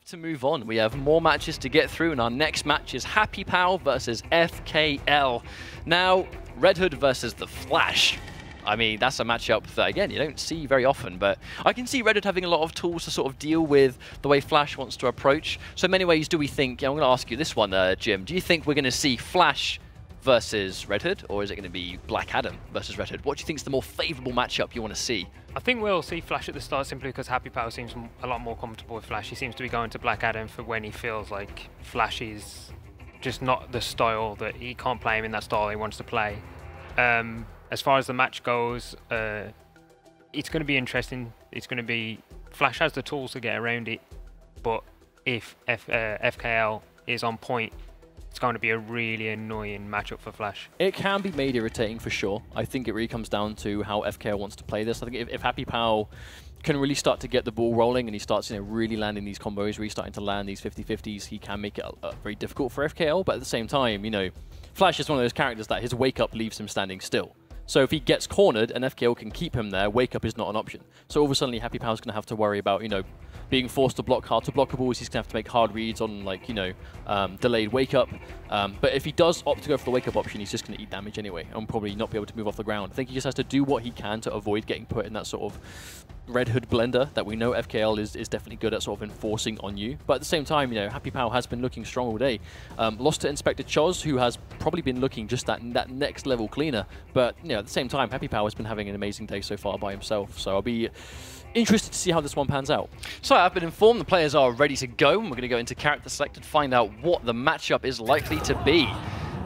to move on. We have more matches to get through, and our next match is Happypow versus zFKL. Now, Red Hood versus the Flash. I mean, that's a matchup that, again, you don't see very often, but I can see Red Hood having a lot of tools to sort of deal with the way Flash wants to approach. So in many ways, do we think, I'm going to ask you this one, Jim, do you think we're going to see Flash versus Red Hood, or is it going to be Black Adam versus Red Hood? What do you think is the more favourable matchup you want to see? I think we'll see Flash at the start simply because Happypow seems a lot more comfortable with Flash. He seems to be going to Black Adam for when he feels like Flash is just not the style that he can't play him in that style he wants to play. As far as the match goes, it's going to be interesting. It's going to be Flash has the tools to get around it, but if zFKL is on point, it's going to be a really annoying matchup for Flash. It can be made irritating for sure. I think it really comes down to how zFKL wants to play this. I think if Happypow can really start to get the ball rolling and he starts, really landing these combos, really starting to land these 50-50s, he can make it very difficult for zFKL. But at the same time, Flash is one of those characters that his wake up leaves him standing still. So if he gets cornered and zFKL can keep him there, wake up is not an option. So all of a sudden, Happypow's going to have to worry about, being forced to block hard to blockables. He's going to have to make hard reads on, delayed wake up. But if he does opt to go for the wake up option, he's just going to eat damage anyway and probably not be able to move off the ground. I think he just has to do what he can to avoid getting put in that sort of Red Hood blender that we know zFKL is definitely good at sort of enforcing on you. But at the same time, Happypow has been looking strong all day. Lost to Inspector Choz, who has probably been looking just that next level cleaner. But at the same time, Happypow has been having an amazing day so far by himself. So I'll be interested to see how this one pans out. So I've been informed the players are ready to go, and we're going to go into character select and find out what the matchup is likely to be.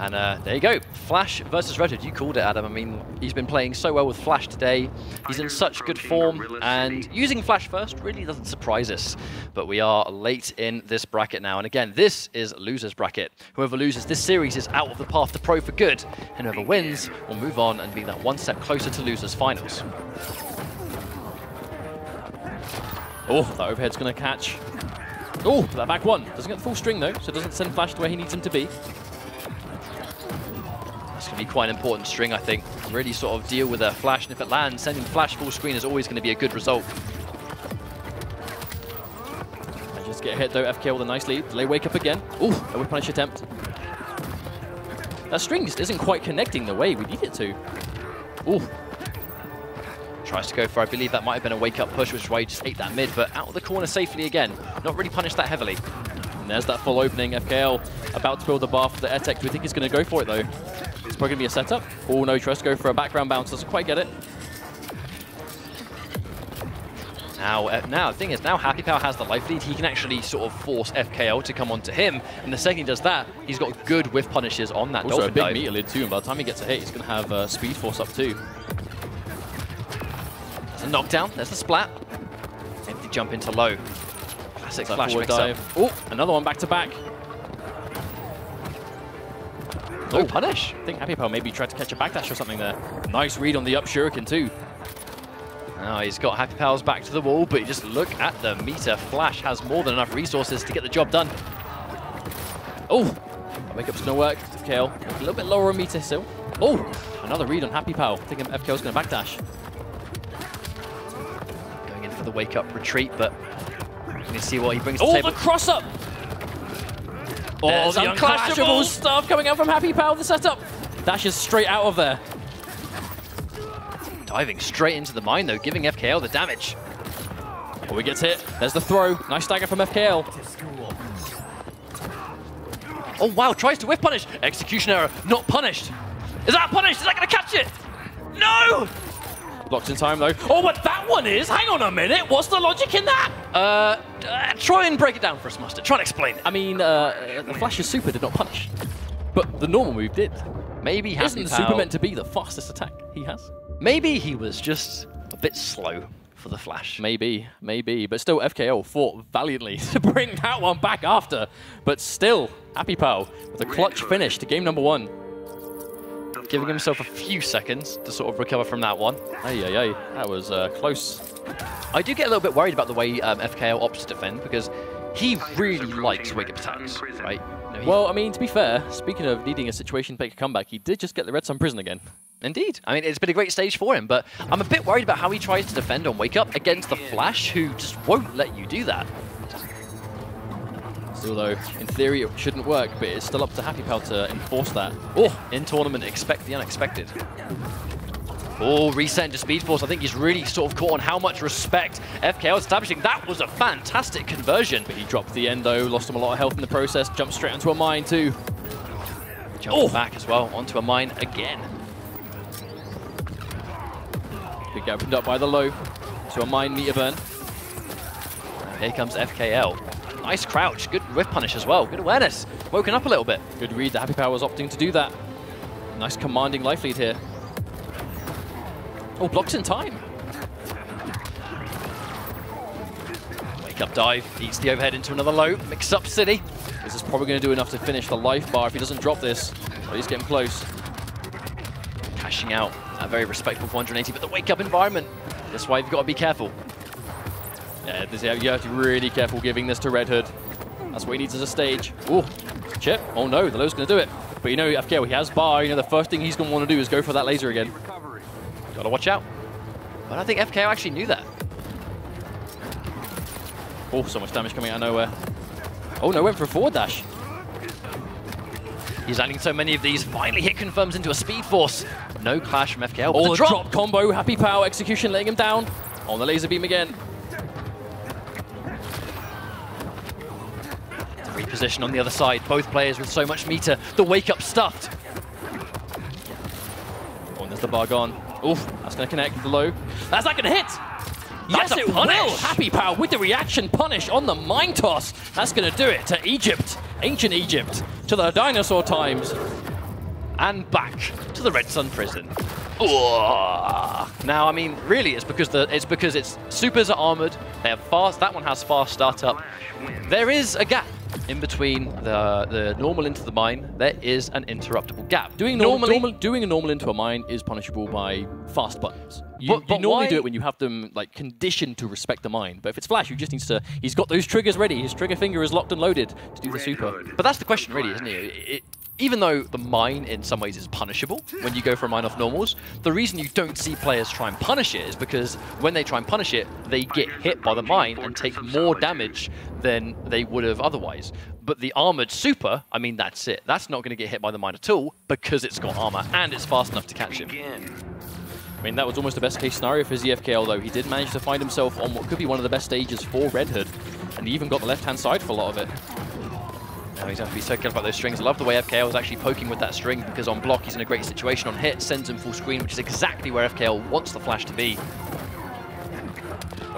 And there you go, Flash versus Red Hood. You called it, Adam. I mean, he's been playing so well with Flash today. He's in such good form, and using Flash first really doesn't surprise us. But we are late in this bracket now, and again, this is loser's bracket. Whoever loses this series is out of the path to pro for good, and whoever wins will move on and be that one step closer to losers finals. Oh, that overhead's going to catch. Oh, that back one. Doesn't get the full string though, so it doesn't send Flash to where he needs him to be. It's going to be quite an important string, I think. Really sort of deal with a Flash, and if it lands, sending Flash full screen is always going to be a good result. And just get hit though, zFKL with a nice lead. Delay wake up again. Ooh, a whip punish attempt. That string just isn't quite connecting the way we need it to. Ooh. Tries to go for, I believe that might have been a wake up push, which is why he just ate that mid, but out of the corner safely again. Not really punished that heavily. And there's that full opening. zFKL about to build the bar for the air tech. Do we think he's going to go for it though? It's probably going to be a setup. Oh no, he tries to go for a background bounce. Doesn't quite get it. Now, the thing is, now Happypow has the life lead. He can actually sort of force zFKL to come onto him. And the second he does that, he's got good whiff punishes on that also dolphin a big dive. meter lid too. And by the time he gets a hit, he's going to have speed force up too. There's a knockdown. There's the splat. Empty jump into low. Classic Flash forward dive. Oh, another one back to back. No punish. I think Happypow maybe tried to catch a backdash or something there. Nice read on the up shuriken too. Now he's got Happypow's back to the wall, but you just look at the meter. Flash has more than enough resources to get the job done. Oh, wake up's gonna work. zFKL a little bit lower on meter still. Oh, another read on Happypow. I think zFKL's gonna backdash. Going in for the wake up retreat, but we're gonna see what he brings to the the table. cross up. Oh, the unclashable stuff coming out from Happypow, the setup. Dashes straight out of there. Diving straight into the mine though, giving zFKL the damage. Oh, he gets hit. There's the throw. Nice stagger from zFKL. Oh wow, tries to whiff punish. Execution error, not punished. Is that punished? Is that gonna catch it? No! Blocked in time though. Oh, what that one is? Hang on a minute. What's the logic in that? Try and break it down for us, Mustard. Try and explain it. I mean, the Flash's super did not punish, but the normal move did. Maybe Isn't the super meant to be the fastest attack he has? Maybe he was just a bit slow for the Flash. Maybe. But still, zFKL fought valiantly to bring that one back after. But still, Happypow with a clutch finish to game number 1. Giving himself a few seconds to sort of recover from that one. Ay. That was close. I do get a little bit worried about the way zFKL opts to defend, because he really likes wake-up attacks, right? Well, I mean, to be fair, speaking of needing a situation to make a comeback, he did just get the Red Sun Prison again. Indeed. I mean, it's been a great stage for him, but I'm a bit worried about how he tries to defend on wake-up against the Flash, who just won't let you do that. Still though, in theory it shouldn't work, but it's still up to Happypow to enforce that. Oh, in tournament, expect the unexpected. Oh, reset into Speed Force. I think he's really sort of caught on how much respect FKL is establishing. That was a fantastic conversion. But he dropped the end though, lost him a lot of health in the process, jumped straight onto a mine too. Jumping back as well, onto a mine again. Big get opened up by the low, to a mine meter burn. Here comes FKL. Nice crouch, good whiff punish as well, good awareness. Woken up a little bit. Good read, the Happypow was opting to do that. Nice commanding life lead here. Oh, blocks in time. Wake up dive, eats the overhead into another low, mix up City. This is probably going to do enough to finish the life bar if he doesn't drop this. But he's getting close. Cashing out a very respectful 480, but the wake up environment, that's why you've got to be careful. Yeah, you have to be really careful giving this to Red Hood. That's what he needs as a stage. Oh, chip. Oh no, the low's going to do it. But you know, FKL, he has bar. You know, the first thing he's going to want to do is go for that laser again. Gotta watch out. But I think FKL actually knew that. Oh, so much damage coming out of nowhere. Oh no, went for a forward dash. He's landing so many of these. Finally hit confirms into a Speed Force. No clash from FKL. Oh, the drop combo. Happypow execution letting him down. On the laser beam again. Reposition on the other side. Both players with so much meter. The wake up stuffed. Oh, and there's the bar gone. Oof, that's going to connect with the low. That's not going to hit! That's yes, it punish. will! Happypow with the reaction punish on the mine toss. That's going to do it to Egypt, ancient Egypt, to the dinosaur times. And back to the Red Sun prison. Ooh. Now, I mean, really, it's because its supers are armored. They have fast. That one has fast startup. There is a gap in between the normal into the mine. There is an interruptible gap. Doing a normal into a mine is punishable by fast buttons. You normally do it when you have them like conditioned to respect the mine. But if it's Flash, you just needs to. He's got those triggers ready. His trigger finger is locked and loaded to do the super. But that's the question, really, isn't it? Even though the mine in some ways is punishable when you go for a mine off normals, the reason you don't see players try and punish it is because when they try and punish it, they get hit by the mine and take more damage than they would have otherwise. But the armored super, I mean, that's it. That's not going to get hit by the mine at all because it's got armor and it's fast enough to catch him. I mean, that was almost the best case scenario for zFKL, though. He did manage to find himself on what could be one of the best stages for Red Hood, and he even got the left-hand side for a lot of it. Now he's going to be so careful about those strings. I love the way FKL is actually poking with that string because on block he's in a great situation. On hit, sends him full screen, which is exactly where FKL wants the Flash to be. Oh,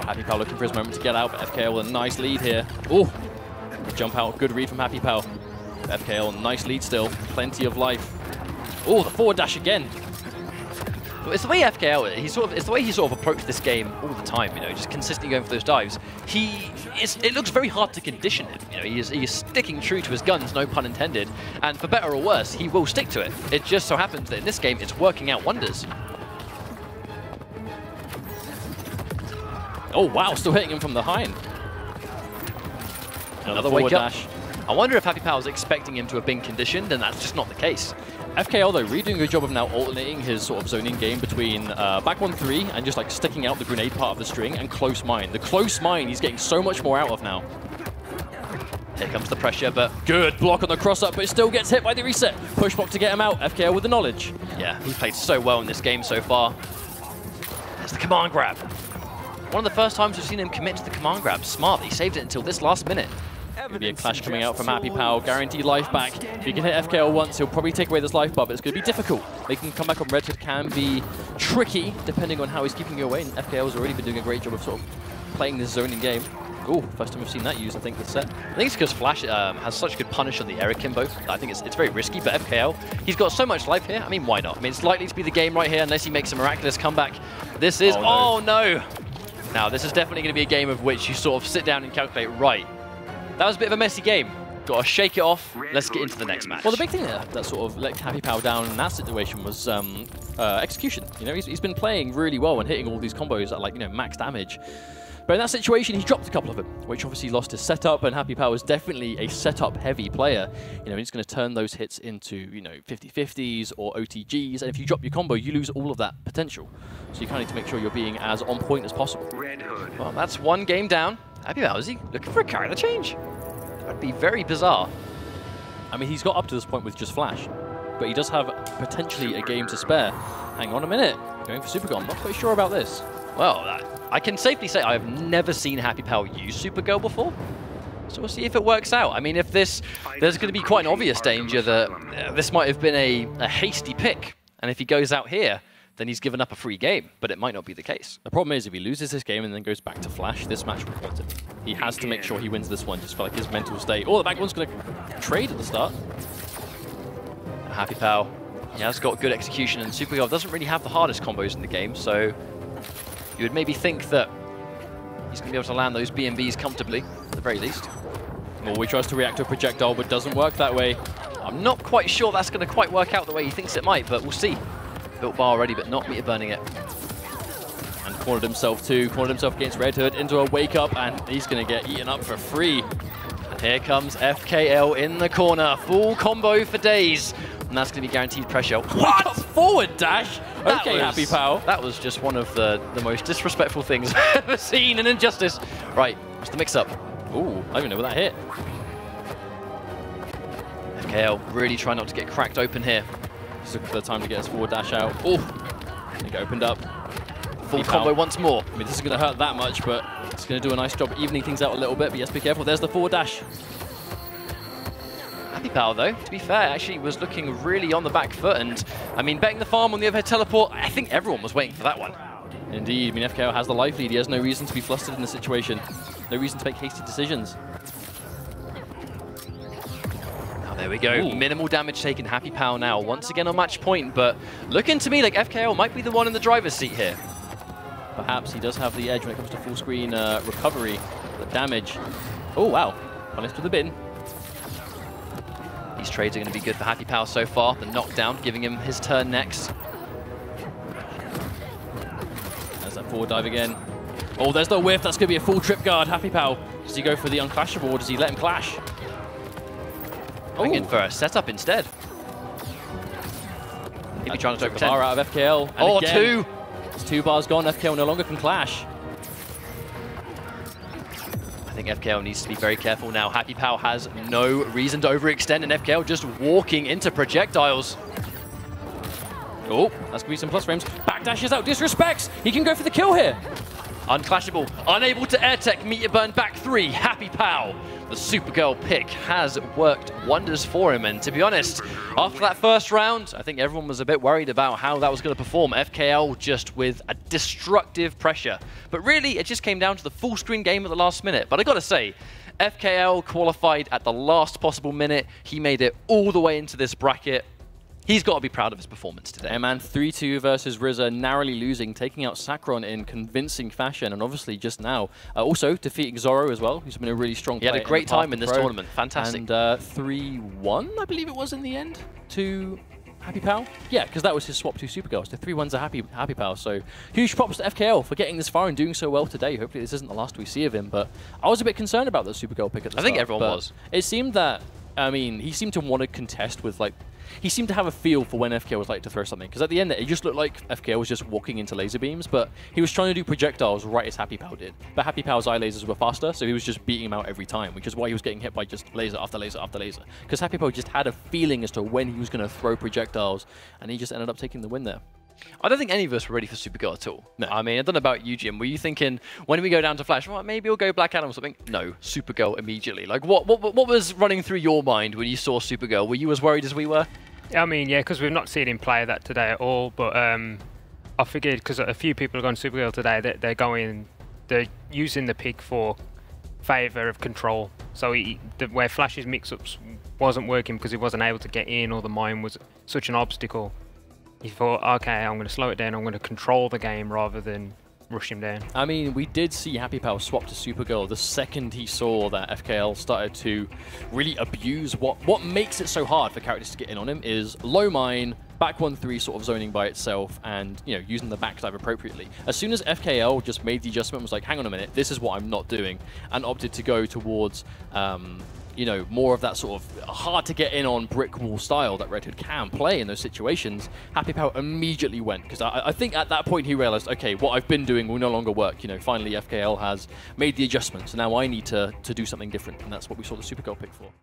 Happypow looking for his moment to get out, but FKL with a nice lead here. Oh, jump out, good read from Happypow. FKL, nice lead still, plenty of life. Oh, the forward dash again. It's the way FKL, it's the way he sort of approached this game all the time, you know, just consistently going for those dives. It looks very hard to condition him, you know, he is sticking true to his guns, no pun intended, and for better or worse, he will stick to it. It just so happens that in this game, it's working out wonders. Oh wow, still hitting him from behind. Another wake up. Dash. I wonder if Happypow is expecting him to have been conditioned, and that's just not the case. FKL, though, really doing a good job of now alternating his sort of zoning game between back 1-3 and just like sticking out the grenade part of the string and close mine. The close mine he's getting so much more out of now. Here comes the pressure, but good block on the cross-up, but it still gets hit by the reset. Push block to get him out. FKL with the knowledge. Yeah, he's played so well in this game so far. There's the command grab. One of the first times we've seen him commit to the command grab. Smart, he saved it until this last minute. Maybe a clash coming out from Happypow, guaranteed life back. If he can hit FKL once, he'll probably take away this life bar, but it's going to be difficult. Making come back on Red Hood can be tricky, depending on how he's keeping you away, and FKL's already been doing a great job of sort of playing this zoning game. Oh, first time we've seen that used, I think, this set. I think it's because Flash has such good punish on the air akimbo. I think it's very risky, but FKL, he's got so much life here. I mean, why not? I mean, it's likely to be the game right here unless he makes a miraculous comeback. This is, oh no! Now, this is definitely going to be a game of which you sort of sit down and calculate, right, that was a bit of a messy game. Got to shake it off. Let's get into the next match. Well, the big thing that sort of let Happypow down in that situation was execution. You know, he's been playing really well and hitting all these combos at, like, you know, max damage. But in that situation, he dropped a couple of them, which obviously lost his setup, and Happypow is definitely a setup-heavy player. You know, he's going to turn those hits into, you know, 50-50s or OTGs, and if you drop your combo, you lose all of that potential. So you kind of need to make sure you're being as on point as possible. Well, that's one game down. Happypow, is he looking for a character change? That'd be very bizarre. I mean, he's got up to this point with just Flash, but he does have potentially a game to spare. Hang on a minute. Going for Super Girl. I'm not quite sure about this. Well, I can safely say I've never seen Happypow use Super Girl before. So we'll see if it works out. I mean, if there's going to be quite an obvious danger that this might have been a hasty pick. And if he goes out here, then he's given up a free game. But it might not be the case. The problem is, if he loses this game and then goes back to Flash, this match will hurt him. He has to make sure he wins this one, just for like his mental state. Oh, the back one's going to trade at the start. Happypow, he has got good execution, and Super Girl doesn't really have the hardest combos in the game, so you would maybe think that he's going to be able to land those B&Bs comfortably, at the very least. Well, he tries to react to a projectile, but doesn't work that way. I'm not quite sure that's going to quite work out the way he thinks it might, but we'll see. Built bar already, but not meter burning it. And cornered himself too, cornered himself against Red Hood into a wake up, and he's going to get eaten up for free. And here comes FKL in the corner, full combo for days. And that's going to be guaranteed pressure. What? Forward dash? Okay, Happypow. That was just one of the most disrespectful things I've ever seen in Injustice. Right, what's the mix-up? Ooh, I don't even know where that hit. FKL really trying not to get cracked open here. Just looking for the time to get his forward dash out. Oh, I think it opened up. Full combo once more. I mean, this isn't going to hurt that much, but it's going to do a nice job evening things out a little bit. But yes, be careful. There's the forward dash. Happypow, though, to be fair, actually was looking really on the back foot. And, I mean, betting the farm on the overhead teleport, I think everyone was waiting for that one. Indeed. I mean, FKL has the life lead. He has no reason to be flustered in the situation. No reason to make hasty decisions. Now, there we go. Ooh. Minimal damage taken. Happypow now once again on match point. But looking to me like FKL might be the one in the driver's seat here. Perhaps he does have the edge when it comes to full screen recovery. But damage. Oh, wow. Punished with the bin. These trades are going to be good for Happypow so far. The knockdown giving him his turn next. There's that forward dive again. Oh, there's the whiff. That's going to be a full trip guard. Happypow. Does he go for the unclashable or does he let him clash? Going in for a setup instead. Maybe trying to take the bar out of FKL. And oh, again, two. It's 2 bars gone. FKL no longer can clash. I think FKL needs to be very careful now. Happypow has no reason to overextend, and FKL just walking into projectiles. Oh, that's going to be some plus frames. Backdashes out, disrespects. He can go for the kill here. Unclashable, unable to air tech, meter burn back 3. Happypow. The Supergirl pick has worked wonders for him, and to be honest, after that first round, I think everyone was a bit worried about how that was going to perform. FKL just with a destructive pressure. But really, it just came down to the full screen game at the last minute. But I got to say, FKL qualified at the last possible minute. He made it all the way into this bracket. He's got to be proud of his performance today. Yeah, man, 3-2 versus RZA, narrowly losing, taking out Sakron in convincing fashion, and obviously just now also defeating Zorro as well, who's been a really strong player. He had a great time in this tournament. Fantastic. And 3-1, I believe it was in the end, to Happypow. Yeah, because that was his swap to Supergirl. So 3-1's a Happypow. So huge props to FKL for getting this far and doing so well today. Hopefully this isn't the last we see of him, but I was a bit concerned about the Supergirl pick at the start. I think everyone was. It seemed that, I mean, he seemed to want to contest with, like, he seemed to have a feel for when FKL was like to throw something, because at the end it just looked like FKL was just walking into laser beams, but he was trying to do projectiles right as Happypow did. But Happypow's eye lasers were faster, so he was just beating him out every time, which is why he was getting hit by just laser after laser after laser. Because Happypow just had a feeling as to when he was going to throw projectiles, and he just ended up taking the win there. I don't think any of us were ready for Supergirl at all. No. I mean, I don't know about you, Jim. Were you thinking, when we go down to Flash, well, maybe we'll go Black Adam or something? No, Supergirl immediately. Like, what was running through your mind when you saw Supergirl? Were you as worried as we were? I mean, yeah, because we've not seen him play that today at all. But I figured, because a few people have gone Supergirl today, that they're using the pick for favour of control. So where Flash's mix-ups wasn't working because he wasn't able to get in, or the mine was such an obstacle, he thought, okay, I'm going to slow it down. I'm going to control the game rather than rush him down. I mean, we did see Happypow swap to Supergirl the second he saw that FKL started to really abuse what makes it so hard for characters to get in on him is low mine, back 1-3 sort of zoning by itself, and, you know, using the backdive appropriately. As soon as FKL just made the adjustment, was like, hang on a minute, this is what I'm not doing, and opted to go towards you know, more of that sort of hard to get in on brick wall style that Red Hood can play in those situations, Happypow immediately went, because I think at that point he realized, okay, what I've been doing will no longer work. You know, finally FKL has made the adjustments, and now I need to do something different, and that's what we saw the Super Girl pick for.